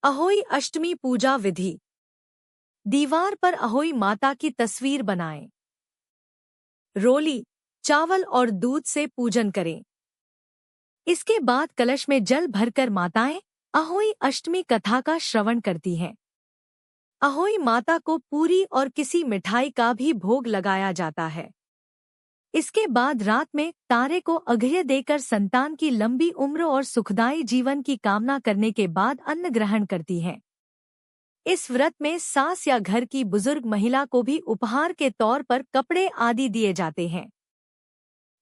अहोई अष्टमी पूजा विधि। दीवार पर अहोई माता की तस्वीर बनाएं। रोली, चावल और दूध से पूजन करें। इसके बाद कलश में जल भरकर माताएं अहोई अष्टमी कथा का श्रवण करती हैं। अहोई माता को पूरी और किसी मिठाई का भी भोग लगाया जाता है। इसके बाद रात में तारे को अर्घ्य देकर संतान की लंबी उम्र और सुखदायी जीवन की कामना करने के बाद अन्न ग्रहण करती हैं। इस व्रत में सास या घर की बुजुर्ग महिला को भी उपहार के तौर पर कपड़े आदि दिए जाते हैं।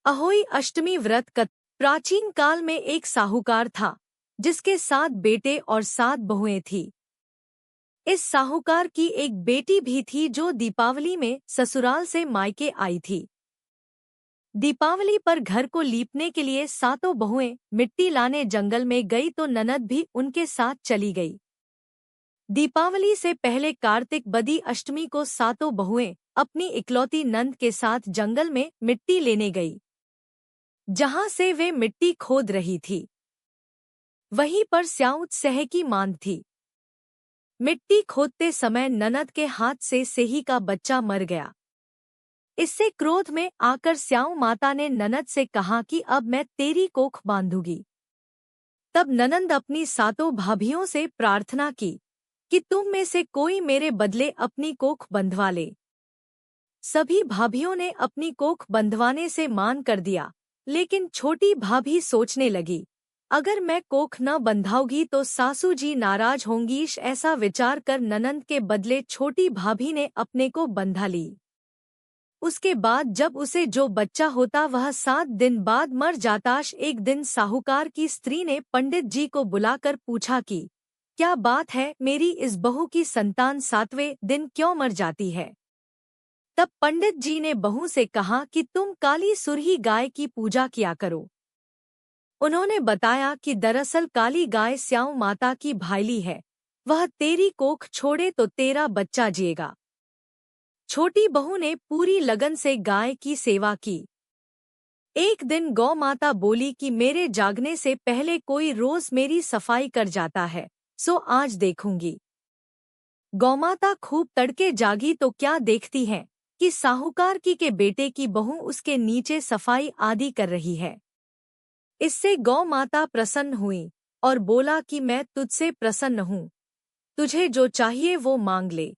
अहोई अष्टमी व्रत का प्राचीन काल में एक साहूकार था, जिसके 7 बेटे और 7 बहुएं थीं। इस साहूकार की एक बेटी भी थी जो दीपावली में ससुराल से मायके आई थी। दीपावली पर घर को लीपने के लिए 7 बहुएं मिट्टी लाने जंगल में गई तो ननद भी उनके साथ चली गई। दीपावली से पहले कार्तिक बदी अष्टमी को 7 बहुएं अपनी इकलौती नंद के साथ जंगल में मिट्टी लेने गई, जहां से वे मिट्टी खोद रही थी। वहीं पर स्याऊत सह की मांद थी। मिट्टी खोदते समय ननद के हाथ से सेही का बच्चा मर गया। इससे क्रोध में आकर स्याऊ माता ने ननद से कहा कि अब मैं तेरी कोख बांधूंगी। तब ननंद अपनी 7 भाभियों से प्रार्थना की कि तुम में से कोई मेरे बदले अपनी कोख बंधवा ले। सभी भाभियों ने अपनी कोख बंधवाने से मान कर दिया, लेकिन छोटी भाभी सोचने लगी, अगर मैं कोख न बंधाऊंगी तो सासू जी नाराज होंगी। ऐसा विचार कर ननंद के बदले छोटी भाभी ने अपने को बंधा ली। उसके बाद जब उसे जो बच्चा होता वह 7 दिन बाद मर जाता। एक दिन साहूकार की स्त्री ने पंडित जी को बुलाकर पूछा कि क्या बात है, मेरी इस बहू की संतान 7वें दिन क्यों मर जाती है। तब पंडित जी ने बहू से कहा कि तुम काली सुरही गाय की पूजा किया करो। उन्होंने बताया कि दरअसल काली गाय स्याऊ माता की भाईली है, वह तेरी कोख छोड़े तो तेरा बच्चा जिएगा। छोटी बहू ने पूरी लगन से गाय की सेवा की। एक दिन गौ माता बोली कि मेरे जागने से पहले कोई रोज मेरी सफाई कर जाता है, सो आज देखूंगी। गौमाता खूब तड़के जागी तो क्या देखती है कि साहूकार के बेटे की बहू उसके नीचे सफाई आदि कर रही है। इससे गौ माता प्रसन्न हुई और बोला कि मैं तुझसे प्रसन्न हूँ, तुझे जो चाहिए वो मांग ले।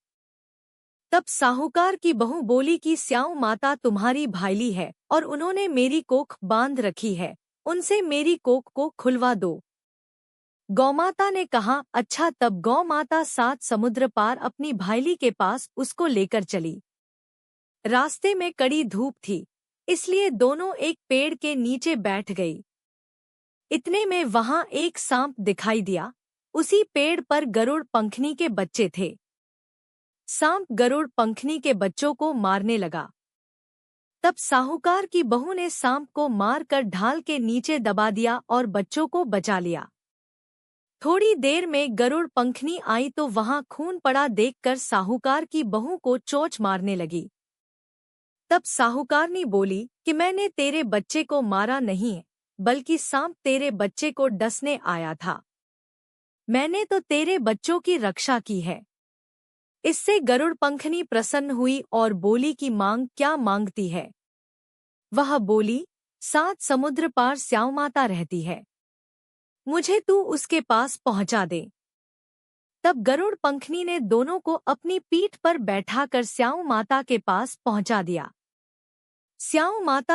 तब साहूकार की बहू बोली कि स्याऊ माता तुम्हारी भाईली है और उन्होंने मेरी कोख बांध रखी है, उनसे मेरी कोख को खुलवा दो। गौमाता ने कहा अच्छा। तब गौमाता 7 समुद्र पार अपनी भाईली के पास उसको लेकर चली। रास्ते में कड़ी धूप थी, इसलिए दोनों एक पेड़ के नीचे बैठ गई। इतने में वहां एक सांप दिखाई दिया। उसी पेड़ पर गरुड़ पंखनी के बच्चे थे। सांप गरुड़ पंखनी के बच्चों को मारने लगा। तब साहूकार की बहू ने सांप को मारकर ढाल के नीचे दबा दिया और बच्चों को बचा लिया। थोड़ी देर में गरुड़ पंखनी आई तो वहां खून पड़ा देखकर साहूकार की बहू को चोंच मारने लगी। तब साहूकारनी बोली कि मैंने तेरे बच्चे को मारा नहीं, बल्कि सांप तेरे बच्चे को डसने आया था। मैंने तो तेरे बच्चों की रक्षा की है। इससे गरुड़ पंखनी प्रसन्न हुई और बोली कि मांग क्या मांगती है। वह बोली 7 समुद्र पार स्याऊ माता रहती है, मुझे तू उसके पास पहुंचा दे। तब गरुड़ पंखनी ने दोनों को अपनी पीठ पर बैठाकर स्याऊ माता के पास पहुंचा दिया। स्याऊ माता